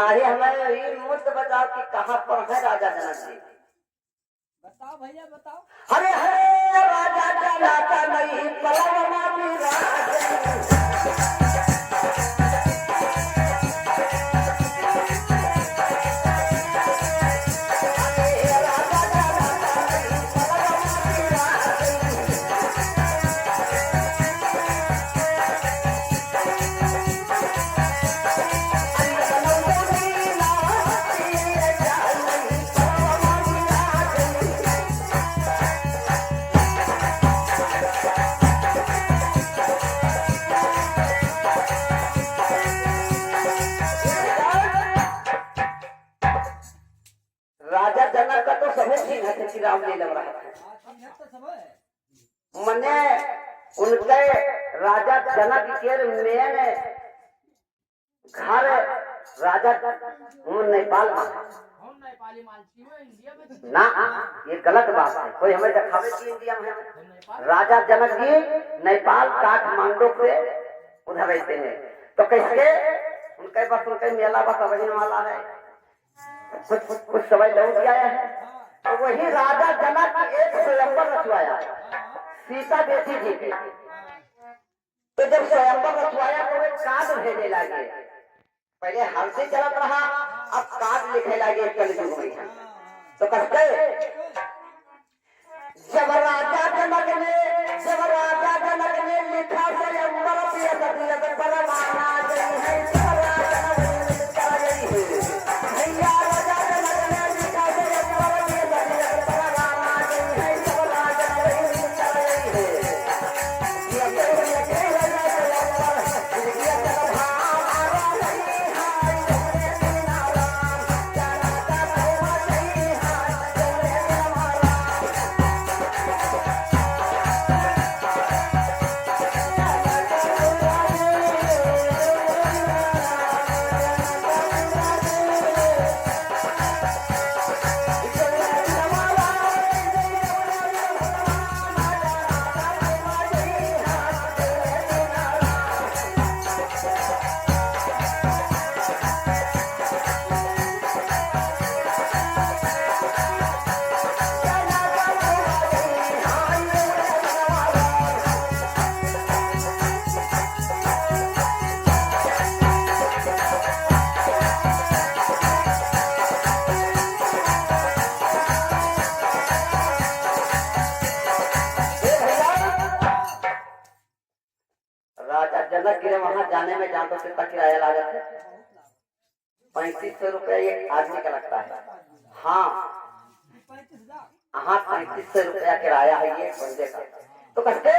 नाही हमें ये मुझसे बताओ कि कहाँ पर है राजा जनक जी। बताओ भैया बताओ। हरे हरे राजा जनक नहीं पलवना विराजन। राजा जनक का तो सभी चीज है श्री राम जी लग रहा है। मने उनके राजा जनक के मेन घर राजा नेपाल ना, ये गलत बात है। कोई हमें दिखावे की इंडिया में राजा जनक जी नेपाल काठमांडू से उधर रहते हैं। तो कैसे उनके बस उनके मेला बस बजने वाला है, कुछ समय लोग आया है। तो वही राजा जनक एक स्वयंवर रचवाया सीता बेटी जी के। तो जब स्वयंवर रचवाया तो वे कार्ड भेजे लगे। पहले हल्दी चलत रहा, अब कार्ड लिखे लगे कलयुग में। तो कहते जब राजा जनक ने लिखा स्वयंवर परवाना गई है जनक गिरे। वहां जाने में जान तो कितना किराया लागत है? 3500 रुपया एक आदमी का लगता है। हाँ हाँ 3500 रुपया किराया है ये बंदे का। तो कहते